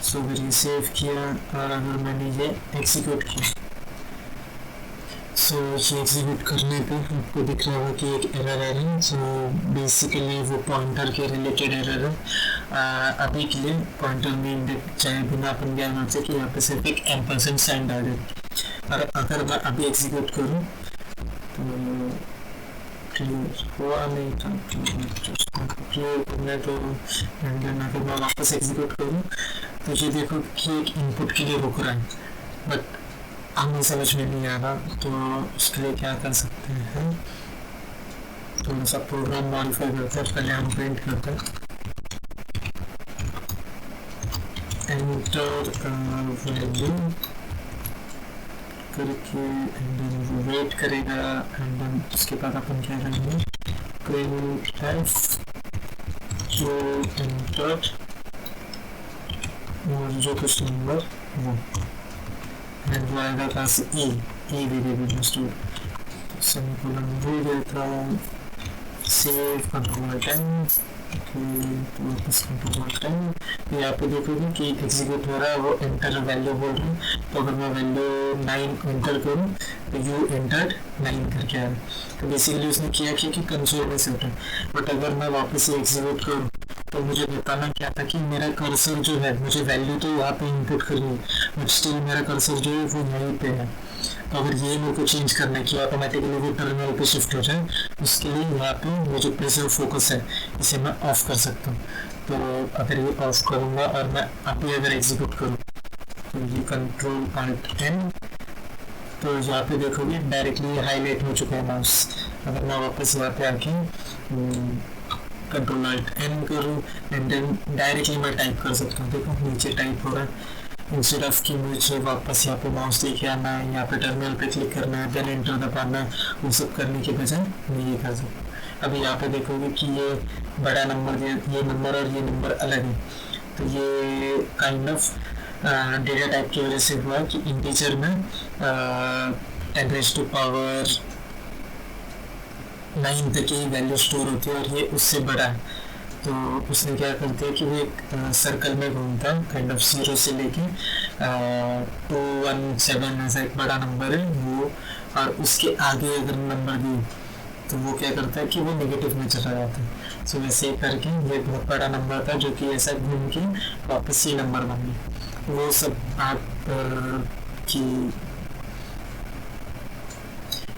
सो फिर ये सेव किया, और अगर मैंने ये एग्जीक्यूट किया, सो ये एग्जीक्यूट करने पे आपको दिख रहा होगा कि एक एरर आ रहा है। सो बेसिकली वो पॉइंटर के रिलेटेड एरर है। अभी के लिए पॉइंटर में इंडेक्स चाहे बिना अपन ज्ञान होते कि यहाँ पे सिर्फ एक एम्परसेंड साइन डाल दें। और अगर मैं अभी एग्जीक्यूट करूँ तो क्लियर हुआ नहीं था, क्लियर करना तो एंड देन अगर मैं वापस एग्जीक्यूट करूँ तो ये देखो कि एक इनपुट के लिए रुक रहा है, बट हमें समझ में नहीं आ रहा। तो उसके लिए क्या कर सकते हैं, थोड़ा सा प्रोग्राम मॉडिफाई करते हैं। पहले हम प्रिंट करते हैं एंटर वैल्यू करके, एंड देन वो वेट करेगा, एंड देन उसके बाद अपन क्या करेंगे, प्रिंट एफ जो एंटर और जो कुछ नंबर वो, एंड वो आएगा कहाँ से, ई वेरिएबल में स्टोर। सेमीकोलन दे देता हूँ, सेव कंट्रोल 10, तो वापस कंट्रोल 10। यहाँ पे देखोगे कि एग्जीक्यूट हो रहा है, वो एंटर वैल्यू बोल रहा है। तो अगर मैं वैल्यू 9 एंटर करूँ तो यू एंटर्ड 9 करके आया। तो बेसिकली उसने किया कि कंसोल में से उठा। बट अगर मैं वापस से एग्जीक्यूट करूँ तो मुझे बताना क्या था कि मेरा कर्सर जो है, मुझे वैल्यू तो यहाँ पे इनपुट करनी है, बट स्टिल मेरा कर्सर जो है वो यहीं पे है। तो अगर ये मेरे को चेंज करना है कि ऑटोमेटिकली वो टर्मिनल पे शिफ्ट हो जाए, उसके लिए यहाँ पे वो जो प्रेशर फोकस है इसे मैं ऑफ कर सकता हूँ। तो अगर ये ऑफ करूँगा और मैं अभी अगर एग्जीक्यूट करूँ तो ये कंट्रोल Alt N, तो यहाँ पे देखोगे डायरेक्टली हाईलाइट हो चुका है माउस। अगर मैं वापस यहाँ पे आके कंट्रोल Alt N करूँ एंड देन डायरेक्टली मैं टाइप कर सकता हूँ। देखो नीचे टाइप हो रहा है, इंस्टेड ऑफ कि मुझे वापस यहाँ पे माउस लेके आना है, यहाँ पे टर्मिनल पे क्लिक करना है, देन एंटर दबाना है, वो सब करने के बजाय मैं ये कर सकता हूँ। अभी यहाँ पे देखोगे कि ये बड़ा नंबर, ये नंबर और ये नंबर अलग है। तो ये काइंड ऑफ डेटा टाइप की वजह से हुआ कि इंटीजर में 10⁻⁹ 9 तक की वैल्यू स्टोर होती है और ये उससे बड़ा है। तो उसने क्या करते हैं कि वो एक सर्कल में घूमता है, काइंड ऑफ 0 से लेके 217 ऐसा एक बड़ा नंबर है वो, और उसके आगे अगर नंबर दी तो वो क्या करता है कि वो नेगेटिव में चला जाता है। सो वैसे ही करके ये बहुत बड़ा नंबर था जो कि ऐसा घूम के वापस ये नंबर बन गया। वो सब आप की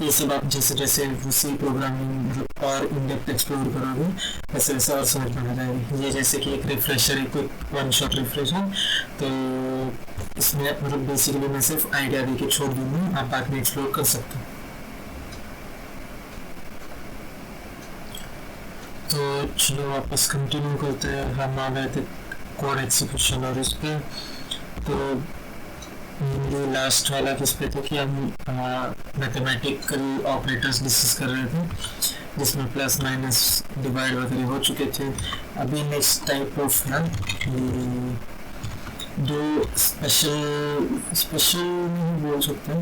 ये सब आप जैसे जैसे उसी प्रोग्रामिंग और इनडेप्थ एक्सप्लोर करोगे वैसे वैसे और समझ में आ जाएगी। ये जैसे कि एक रिफ्रेशर है, कोई वन शॉट रिफ्रेशर, तो इसमें मतलब बेसिकली मैं सिर्फ आइडिया दे के छोड़ दूंगा, आप बाद में एक्सप्लोर कर सकते हो। तो चलो वापस कंटिन्यू करते हैं। हम आ गए थे कोड एक्सिक्यूशन और इस पर, तो ये लास्ट वाला किस पे थे कि हम मैथमेटिकल ऑपरेटर्स डिस्कस कर रहे थे जिसमें प्लस माइनस डिवाइड वगैरह हो चुके थे। अभी नेक्स्ट टाइप ऑफ है दो स्पेशल नहीं बोल सकते,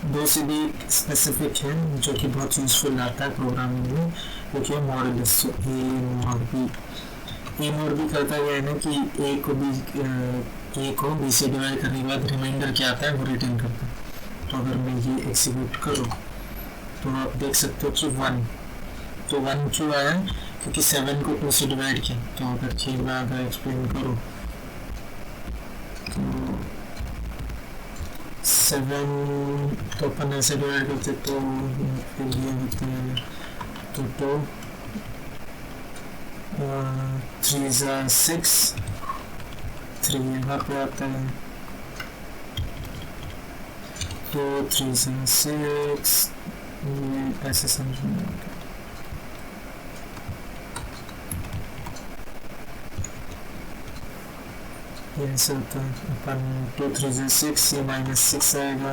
दो से भी स्पेसिफिक है जो कि बहुत यूजफुल आता है प्रोग्रामिंग में, क्योंकि मॉडुलस ए मोड भी करता है ना कि ए को बी से डिवाइड करने के बाद रिमाइंडर क्या आता है वो रिटर्न करता है। तो अगर मैं ये एक्सिक्यूट करूँ तो आप देख सकते हो कि 1, तो 1 क्यों आया क्योंकि 7 को 2 से डिवाइड किया। तो अगर ये मैं अगर एक्सप्लेन करूँ तो 7 तो अपन ऐसे डिवाइड करते तो फिर ये होते हैं तो 3 6, 3 यहाँ पे आता है, 2 3 6 ये ऐसे समझना ये ऐसे होता है अपन 2 3 6 ये -6 आएगा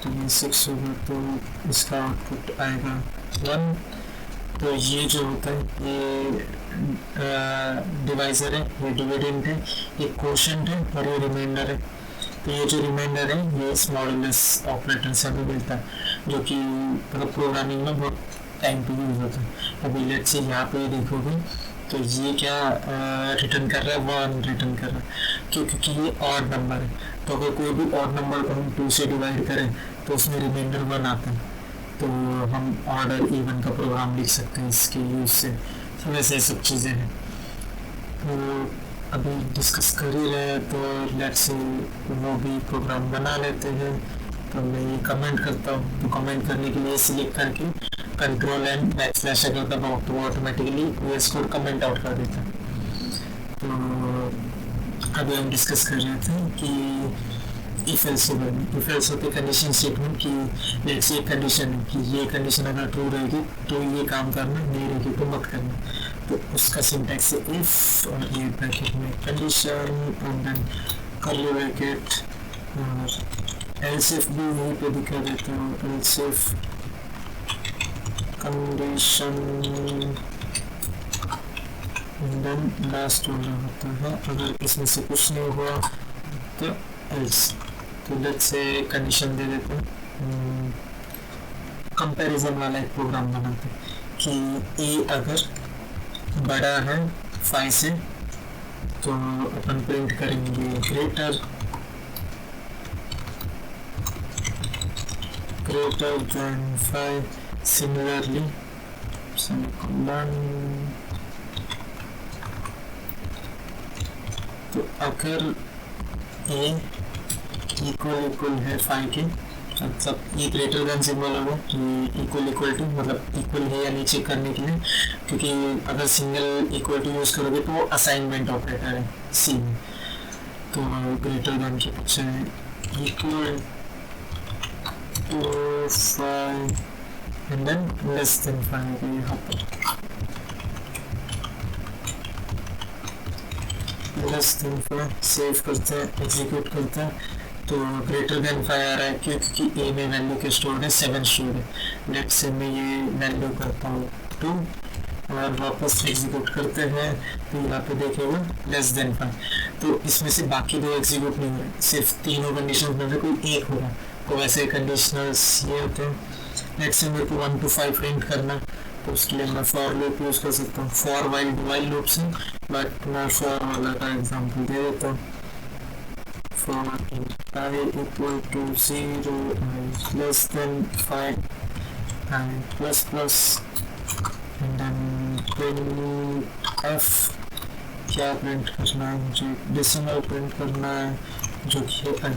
तो ये 6 होगा तो इसका आउटपुट आएगा 1। तो ये जो होता है ये डिवाइजर है, ये डिविडेंड है, ये क्वोशंट है और ये रिमाइंडर है। तो ये जो रिमाइंडर है ये इस मॉडुलस ऑपरेटर से हमें मिलता है जो कि मतलब प्रोग्रामिंग में बहुत टाइम पे यूज होता है। अभी लेट्स से यहाँ पे देखोगे तो ये क्या रिटर्न कर रहा है, 1 रिटर्न कर रहा है क्योंकि ये ऑड नंबर है। तो अगर कोई भी ऑड नंबर को हम 2 से डिवाइड करें तो उसमें रिमाइंडर 1 आता है, तो हम ऑर्डर इवन का प्रोग्राम लिख सकते हैं इसके यूज से। तो वैसे सब चीज़ें हैं। तो अभी डिस्कस कर ही रहे हैं तो लेट्स से वो भी प्रोग्राम बना लेते हैं। तो मैं ये कमेंट करता हूँ, तो कमेंट करने के लिए सिलेक्ट करके कंट्रोल एंड बैकस्लैश अगर दबाओ तो वो automatically VS code comment out कर देता है। तो अभी हम डिस्कस कर रहे थे कि इफ एल्स होते कंडीशन स्टेटमेंट की लेट्स से कंडीशन है कि ये कंडीशन अगर ट्रू रहेगी तो ये काम करना, नहीं रहेगी तो मत करना। तो उसका सिंटैक्स है इफ और ये ब्रैकेट में condition and then curly bracket और एल्स इफ भी यहीं पे दिखा देता हूँ। Else if condition and then last वाला होता है अगर इसमें से कुछ नहीं हुआ तो एल्स। तो लेट्स से कंडीशन दे देते हैं, कंपैरिजन वाला एक प्रोग्राम बनाते हैं कि ए अगर बड़ा है 5 से तो अपन प्रिंट करेंगे ग्रेटर देन 5। सिमिलरली तो अगर ए इक्वल है 5 के, मतलब ये ग्रेटर देन सिंबल होगा, ये इक्वल टू मतलब इक्वल है या नहीं चेक करने के लिए, क्योंकि अगर सिंगल इक्वल टू यूज़ करोगे तो वो असाइनमेंट ऑपरेटर है सी में। तो ग्रेटर देन के पीछे equal to 5 and then less than 5 यहाँ पर लेस देन 5 सेव करते हैं, एग्जीक्यूट करते हैं। तो ग्रेटर देन 5 आ रहा है क्योंकि ए में वैल्यू के स्टोर है 7 स्टोर है। लेट्स से मैं ये वैल्यू करता हूँ 2 और वापस एग्जीक्यूट करते हैं तो यहाँ पे देखेगा लेस देन 5। तो इसमें से बाकी 2 एग्जीक्यूट नहीं हो रहे, सिर्फ तीनों कंडीशन में से कोई एक हो रहा है। तो वैसे कंडीशनल्स ये होते हैं। लेट्स से मेरे को 1 to 5 प्रिंट करना, तो उसके लिए मैं फॉर लूप यूज़ कर सकता हूँ। फॉर वाइल लूप से, बट मैं फॉर वाला का एग्जाम्पल दे देता हूँ। for I equal to 0 is less than 5 and plus and then printf क्या प्रिंट करना है मुझे, डेसिमल प्रिंट करना है जो कि है।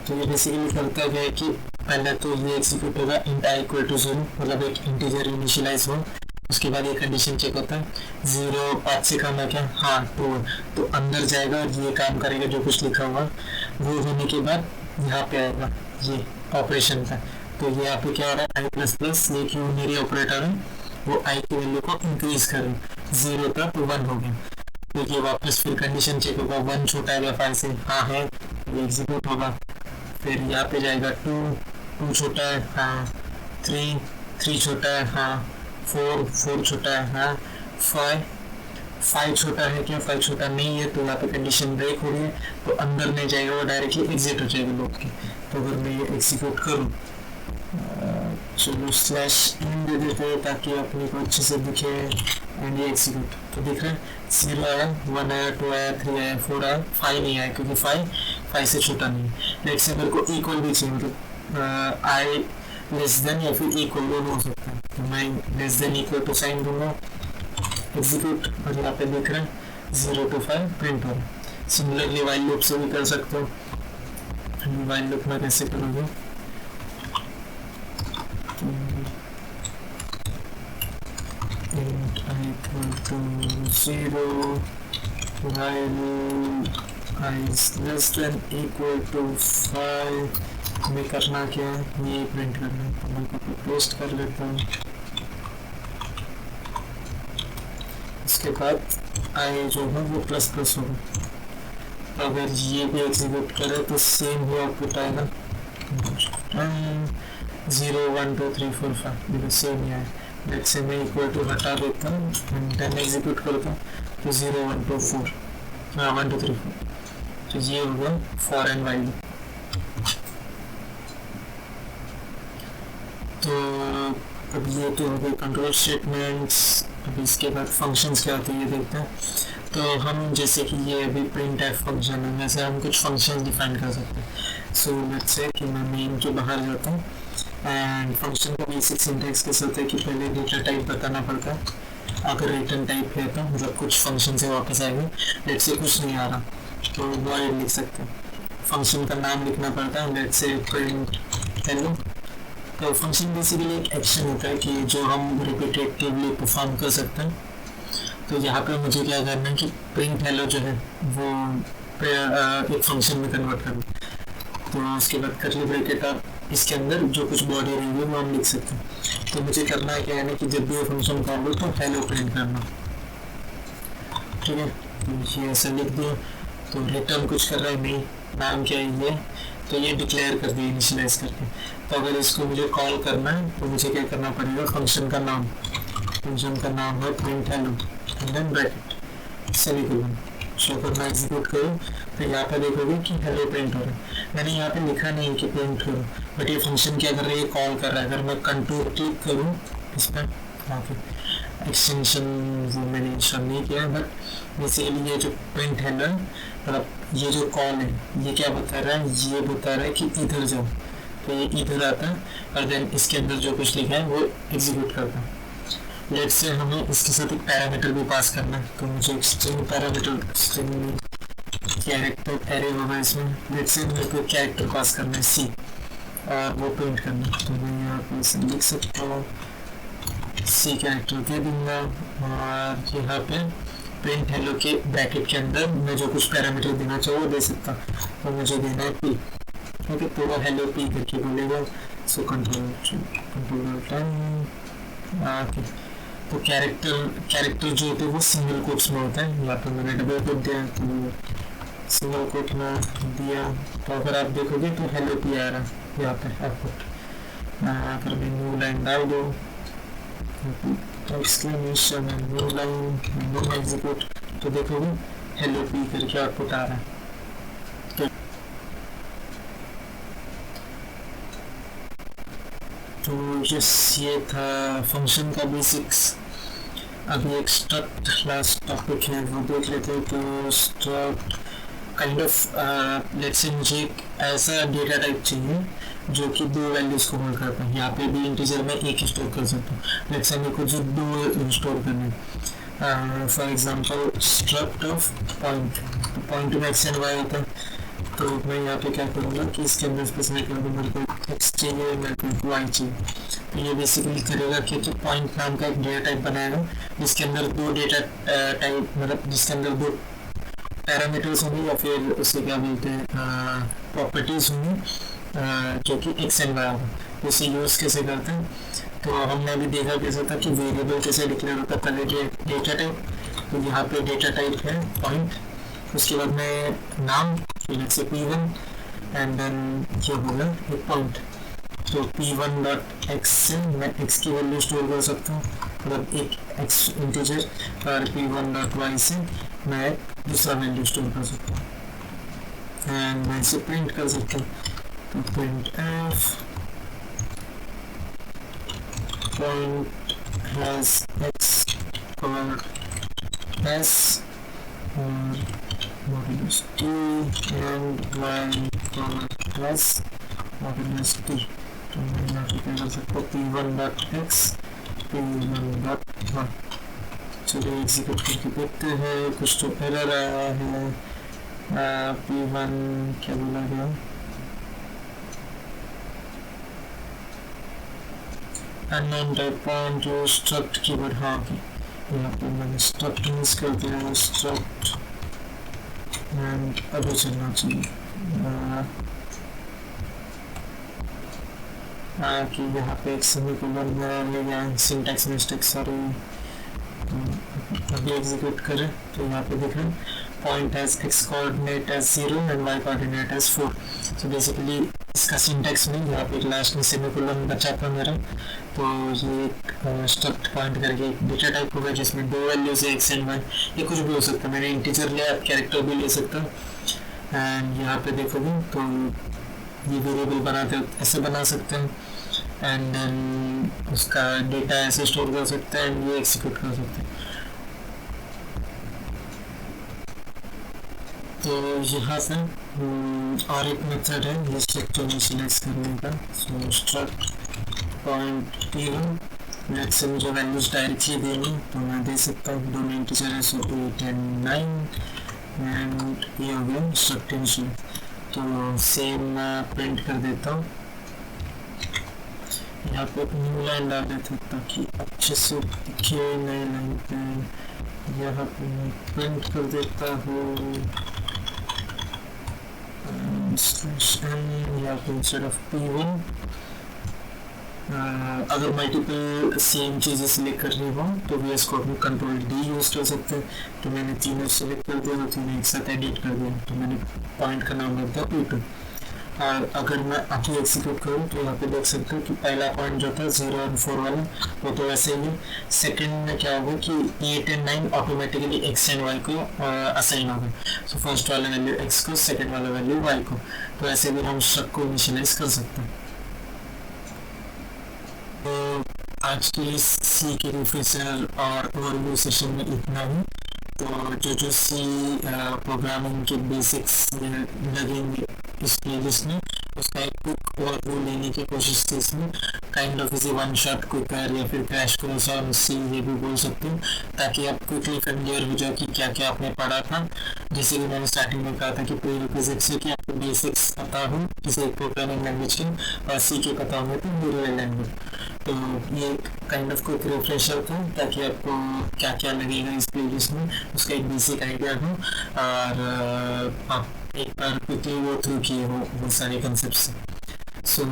तो ये बेसिकली करता क्या है कि पहले तो ये एग्जीक्यूट होगा इंट आई इक्वल टू 0, मतलब एक इंटीजर इनिशियलाइज हो। उसके बाद ये कंडीशन चेक होता है 0 5 से कम है क्या, हाँ 2, तो अंदर जाएगा और ये काम करेगा जो कुछ लिखा हुआ। वो होने के बाद यहाँ पे आएगा ये ऑपरेशन का। तो ये यहाँ पे क्या हो रहा है आई प्लस प्लस, ये क्यों मेरी ऑपरेटर है वो आई की वैल्यू को इंक्रीज करे 0 था तो 1 हो गया। तो ये वापस फिर कंडीशन चेक होगा 1 छोटा है 5 से, हाँ है, ये एग्जीक्यूट होगा। फिर यहाँ पे जाएगा 2 छोटा है, हाँ 3 छोटा है, हाँ 4 छोटा है, हाँ 5 छोटा है क्या, 5 छोटा नहीं है। तो यहाँ पे कंडीशन ब्रेक हो रही है तो अंदर नहीं जाएगा, वो डायरेक्टली एग्जिट हो जाएगा लूप की। तो अगर मैं ये एग्जीक्यूट करूँ, चलो स्लैश इन दे देते हैं ताकि अपने को अच्छे से दिखे एंड ये एग्जीक्यूट। तो दिख रहा है 0 आया, 1 आया, 2 आया, 3 आया, 4 आया, 5 नहीं आया क्योंकि 5 से छोटा नहीं है। लेट्स से मेरे को इक्वल भी चाहिए, मतलब आई लेस देन या फिर इक्वल दोनों हो सकता है। तो मैं less than equal to sign दूंगा, एग्जीक्यूट, और यहाँ पे देख रहे हैं 0 to 5 प्रिंट हो रहा है। सिमिलरली वाइल लूप से भी कर सकते हो। वाइल लूप में कैसे करोगे, int i equal to 0 while I is less than equal to 5, हमें करना क्या है, ये प्रिंट करना है। तो मैं कॉपी पेस्ट कर लेता हूँ। इसके बाद आई जो है वो प्लस प्लस होगा। अगर ये भी एग्जीक्यूट करे तो सेम ही आउटपुट आएगा, 0 1 2 3 4 5, ये सेम ही है। लेट्स से मैं इक्वल टू हटा देता हूँ एंड देन एग्जीक्यूट करता हूँ, तो 0 1 2 4, 1 2 3 4, तो ये होगा फॉर एंड वाइल। तो अब ये तो हो गए कंट्रोल स्टेटमेंट्स। अब इसके बाद फंक्शंस क्या होते हैं ये देखते हैं। तो हम जैसे कि ये अभी प्रिंट एफ फंक्शन है, वैसे हम कुछ फंक्शंस डिफाइन कर सकते हैं। सो लेट्स से कि मैं मेन के बाहर जाता हूँ एंड फंक्शन का बेसिक सिंटैक्स कैसे होता है कि पहले डेटा टाइप बताना पड़ता है। अगर रिटर्न टाइप है तो मतलब कुछ फंक्शन से वापस आएगा। लेट्स से कुछ नहीं आ रहा तो वॉइड लिख सकते हैं। फंक्शन का नाम लिखना पड़ता है, लेट्स से प्रिंट हेलो। तो फंक्शन बेसिकली एक एक्शन होता है कि जो हम रिपीटेटिवली परफॉर्म कर सकते हैं। तो यहाँ पे मुझे क्या करना है कि प्रिंट हेलो जो है वो एक फंक्शन में कन्वर्ट करना। तो उसके बाद करली ब्रैकेट आप इसके अंदर जो कुछ बॉडी रहेंगे वो हम लिख सकते हैं। तो मुझे करना है क्या है ना कि जब भी ये फंक्शन कॉल हो तो हेलो प्रिंट करना, ठीक है। तो ये ऐसा लिख दिया। तो रिटर्न कुछ कर रहा है नहीं, नाम क्या है ये, तो ये डिक्लेयर कर दिया इनिशियलाइज करके। तो अगर इसको मुझे कॉल करना है तो मुझे क्या करना पड़ेगा, फंक्शन का नाम है print hello and then bracket semicolon. Show करना एग्जीक्यूट करो तो यहाँ पे देखोगे कि हेलो प्रिंट हो रहा है। मैंने यहाँ पे लिखा नहीं है कि प्रिंट हो रहा है, बट ये फंक्शन क्या कर रहा है, ये कॉल कर रहा है। अगर मैं कंट्रोल क्लिक करूँ इस पर, एक्सटेंशन वो मैंने इंस्टॉल नहीं किया, बट बेसिकली ये जो प्रिंट हेलो है मतलब ये जो कॉल है ये क्या बता रहा है, ये बता रहा है कि इधर जाओ। तो ये इधर आता है और देन इसके अंदर जो कुछ लिखा है वो एग्जीक्यूट करता है। लेट्स से हमें इसके साथ एक पैरामीटर भी पास करना है। तो मुझे एक string parameter, string character array होगा इसमें। लेट्स से मेरे को कैरेक्टर पास करना है सी और वो प्रिंट करना है। तो मैं यहाँ पे इसे लिख सकता हूँ, सी कैरेक्टर दे दूंगा और यहाँ पे प्रिंट हेलो के ब्रैकेट के अंदर मैं जो कुछ पैरामीटर देना चाहूँ वो दे सकता। तो मुझे देना है पी, ठीक है। तो वो हेलो पी करके बोलेगा। So control 10। तो कैरेक्टर जो होते हैं वो सिंगल कोट्स में होता है। यहाँ पे मैंने डबल कोट दिया तो सिंगल कोट में दिया। तो अगर आप देखोगे तो हेलो पी आ रहा है यहाँ पे आउटपुट। अगर मैं न्यू लाइन डाल दूँ exclamation new line new execute, तो देखोगे हेलो पी करके आउटपुट आ रहा है। तो यस, ये था फंक्शन का बेसिक्स। अभी एक स्ट्रक्ट क्लास टॉपिक है वो देख लेते हैं। तो struct kind of let's say मुझे एक ऐसा डेटा टाइप चाहिए जो कि दो वैल्यूज को होल्ड करता है। यहाँ पे भी इंटीजर में एक ही स्टोर कर सकता हूँ। लेट्स से मेरे को जो दो स्टोर करने हैं, for example struct of point. Point में एक्स एंड वाई होता है। तो मैं यहाँ पे क्या करूँगा कि इसके अंदर स्पेसिफाई करूँगा मेरे को एक्स चाहिए, मेरे को वाई चाहिए। तो ये बेसिकली करेगा कि तो पॉइंट नाम का एक डेटा टाइप बनाएगा जिसके अंदर दो डेटा टाइप मतलब जिसके अंदर दो पैरामीटर्स होंगे या फिर उसे क्या बोलते हैं प्रॉपर्टीज होंगी जो कि एक्स एंड वाई होगा। तो इसे यूज़ कैसे करते हैं, तो हमने अभी देखा कैसे था कि वेरिएबल कैसे डिक्लेयर होता है। पहले डेटा टाइप, तो यहाँ पे डेटा टाइप है पॉइंट, उसके बाद में नाम से p1 एंड देन ये होगा एक पॉइंट। तो p1 डॉट एक्स से मैं x की वैल्यू स्टोर कर सकता हूँ मतलब एक x इंटीजर, और p1 डॉट वाई से मैं दूसरा वैल्यू स्टोर कर सकता हूँ एंड मैं इसे प्रिंट कर सकता हूँ। तो print F point has x और S modulus t and y plus modulus t। तो मैं यहाँ पे क्या कर सकता हूँ p1 dot X p1 dot Y. चलिए एग्जीक्यूट करके देखते हैं। कुछ तो एरर आया है। p1 क्या बोला गया, अननोन टाइप पॉइंट जो स्ट्रक्ट कीवर्ड। हाँ यहाँ पे मैंने स्ट्रक्ट मिस कर दिया। स्ट्रक्ट एंड अभी चलना चाहिए कि यहाँ पे एक सेमीकोलन ले गया सिंटैक्स मिस्टेक सॉरी अभी एग्जीक्यूट करें तो यहाँ पे देखें point as X coordinate as 0 and Y coordinate as 4 so basically इसका सिंटैक्स में यहाँ पे लास्ट में सेमीकोलन बचा था मेरा तो ये एक स्ट्रक्ट पॉइंट करके एक डेटा टाइप होगा जिसमें दो वैल्यूज है एक्स एंड वाई ये कुछ भी हो सकता है मैंने इंटीजर लिया कैरेक्टर भी ले सकता हूँ एंड यहाँ पे देखोगे तो ये वेरिएबल बनाते ऐसे बना सकते हैं एंड देन उसका डेटा ऐसे स्टोर कर सकते हैं एंड ये एक्सिक्यूट कर सकते हैं तो यहाँ से और एक मेथड है ये स्ट्रक्चर इनिशियलाइज करने का so struct point even let's say मुझे वैल्यूज डायरेक्टली देनी तो मैं दे सकता हूँ दोनों इंटीजर है सो 8 एंड 9 एंड ये हो गया स्ट्रक्ट इनिशियल तो सेम मैं प्रिंट कर देता हूँ यहाँ पे न्यू लाइन डाल देते हैं ताकि अच्छे से दिखे नए लाइन पे यहाँ पे मैं प्रिंट कर देता हूँ यहाँ पे इंस्टेड ऑफ P1 अगर मल्टीपल सेम चीज़ें सिलेक्ट कर रही हो तो VS कोड में कंट्रोल D यूज कर सकते हैं तो मैंने तीनों सिलेक्ट कर दिया तो तीनों एक साथ एडिट कर दिया तो मैंने पॉइंट का नाम रख दिया P2 और अगर मैं अभी एक्सिक्यूट करूँ तो यहाँ पे देख सकते हो कि पहला पॉइंट जो था 0 और 4 वाला वो तो वैसे ही सेकंड में क्या होगा कि 8 and 9 automatically X and Y को असाइन होगा सो फर्स्ट वाला वैल्यू एक्स को सेकंड वाला वैल्यू वाई को तो ऐसे भी हम स्ट्रक्ट को इनिशियलाइज कर सकते हैं तो आज के सी के रिफ्रेशर और ओवरव्यू सेशन में इतना ही तो जो सी प्रोग्रामिंग के बेसिक्स लगेंगे इस प्लेलिस्ट में उसका एक क्विक ओवरव्यू लेने की कोशिश की इसमें काइंड ऑफ इसे वन शॉट क्विकर या फिर क्रैश कोर्स ऑन सी ये भी बोल सकते हो ताकि आप क्विकली फेमिलियर हो जाओ कि क्या क्या आपने पढ़ा था जैसे कि मैंने स्टार्टिंग में कहा था कि प्रीरिक्विजिट्स है कि आपको बेसिक्स पता हो किसी प्रोग्रामिंग लैंग्वेज के और सी के पता होंगे तो रियल लैंग्वेज तो ये काइंड ऑफ क्विक रिफ्रेशर था ताकि आपको क्या क्या लगेगा इस प्लेलिस्ट में उसका एक बेसिक आइडिया हो और आप एक बार क्विकली वो थ्रू किए हो वो सारे कंसेप्ट्स सो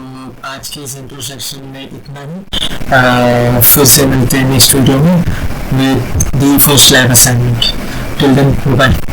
आज के इस इंट्रो सेक्शन में इतना ही फिर से मिलते हैं नेक्स्ट वीडियो में with the first lab assignment till then bye